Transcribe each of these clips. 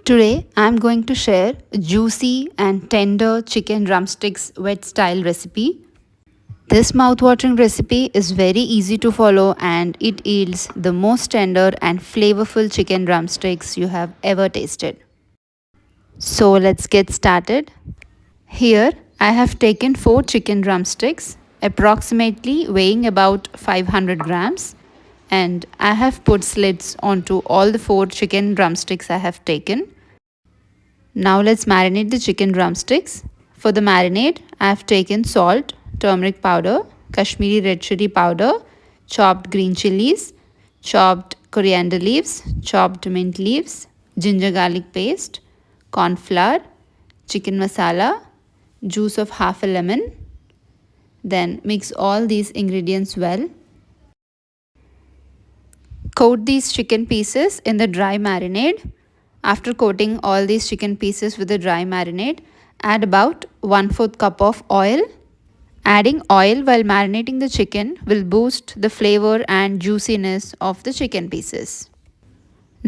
Today I'm going to share a juicy and tender chicken drumsticks wet style recipe. This mouth-watering recipe is very easy to follow and it yields the most tender and flavorful chicken drumsticks you have ever tasted. So let's get started. Here I have taken 4 chicken drumsticks, approximately weighing about 500 grams, and I have put slits onto all the 4 chicken drumsticks I have taken. Now let's marinate the chicken drumsticks. For the marinade, I have taken salt, turmeric powder, Kashmiri red chilli powder, chopped green chilies, chopped coriander leaves, chopped mint leaves, ginger garlic paste, corn flour, chicken masala, juice of half a lemon. Then mix all these ingredients well. Coat these chicken pieces in the dry marinade. After coating all these chicken pieces with the dry marinade, add about 1/4 cup of oil. Adding oil while marinating the chicken will boost the flavor and juiciness of the chicken pieces.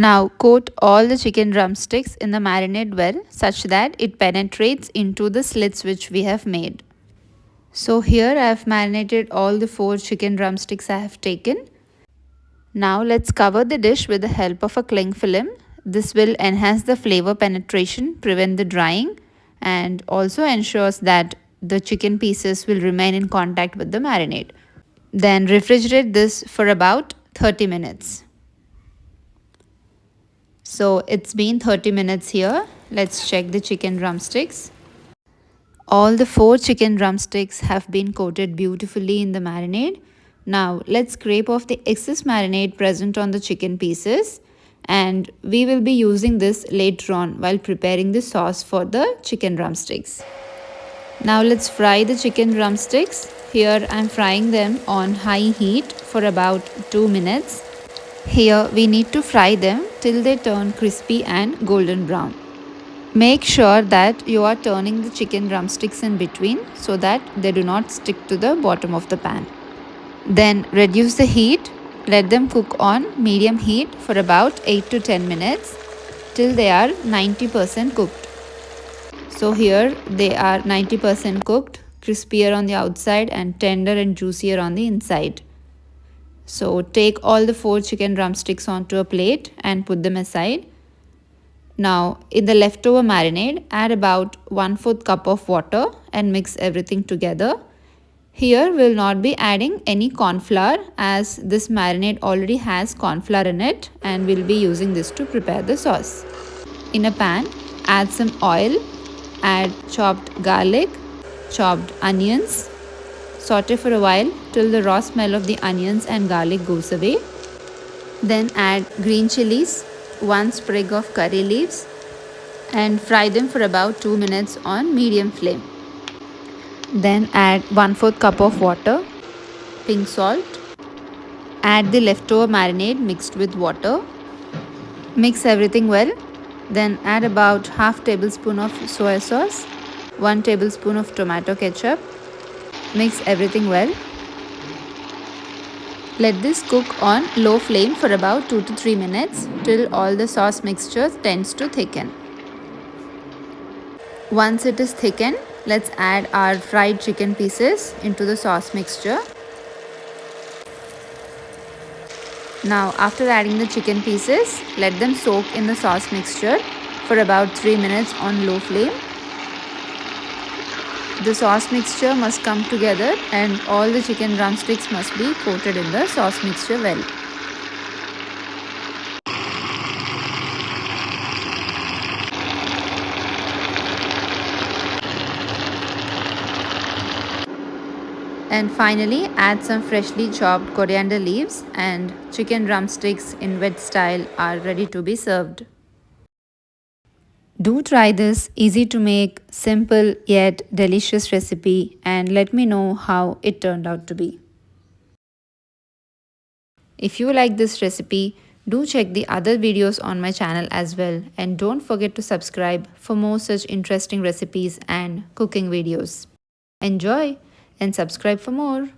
Now coat all the chicken drumsticks in the marinade well such that it penetrates into the slits which we have made. So here I have marinated all the 4 chicken drumsticks I have taken. Now let's cover the dish with the help of a cling film. This will enhance the flavor penetration, prevent the drying, and also ensures that the chicken pieces will remain in contact with the marinade. Then refrigerate this for about 30 minutes. So it's been 30 minutes here. Let's check the chicken drumsticks. All the 4 chicken drumsticks have been coated beautifully in the marinade. Now let's scrape off the excess marinade present on the chicken pieces, and we will be using this later on while preparing the sauce for the chicken drumsticks. Now let's fry the chicken drumsticks. Here I'm frying them on high heat for about 2 minutes. Here we need to fry them till they turn crispy and golden brown. Make sure that you are turning the chicken drumsticks in between so that they do not stick to the bottom of the pan. Then reduce the heat. Let them cook on medium heat for about 8 to 10 minutes till they are 90% cooked. So here they are 90% cooked, crispier on the outside and tender and juicier on the inside. So take all the 4 chicken drumsticks onto a plate and put them aside. Now in the leftover marinade, add about 1/4 cup of water and mix everything together. Here we will not be adding any corn flour as this marinade already has corn flour in it, and we will be using this to prepare the sauce. In a pan, add some oil, add chopped garlic, chopped onions. Saute for a while till the raw smell of the onions and garlic goes away. Then add green chilies, 1 sprig of curry leaves, and fry them for about 2 minutes on medium flame. Then add 1/4 cup of water, pink salt, add the leftover marinade mixed with water. Mix everything well. Then add about half tablespoon of soy sauce, 1 tablespoon of tomato ketchup. Mix everything well. Let this cook on low flame for about 2 to 3 minutes till all the sauce mixture tends to thicken. Once it is thickened, let's add our fried chicken pieces into the sauce mixture. Now after adding the chicken pieces, let them soak in the sauce mixture for about 3 minutes on low flame. The sauce mixture must come together and all the chicken drumsticks must be coated in the sauce mixture well. And finally, add some freshly chopped coriander leaves, and chicken drumsticks in wet style are ready to be served. Do try this easy to make, simple yet delicious recipe and let me know how it turned out to be. If you like this recipe, do check the other videos on my channel as well, and don't forget to subscribe for more such interesting recipes and cooking videos. Enjoy and subscribe for more.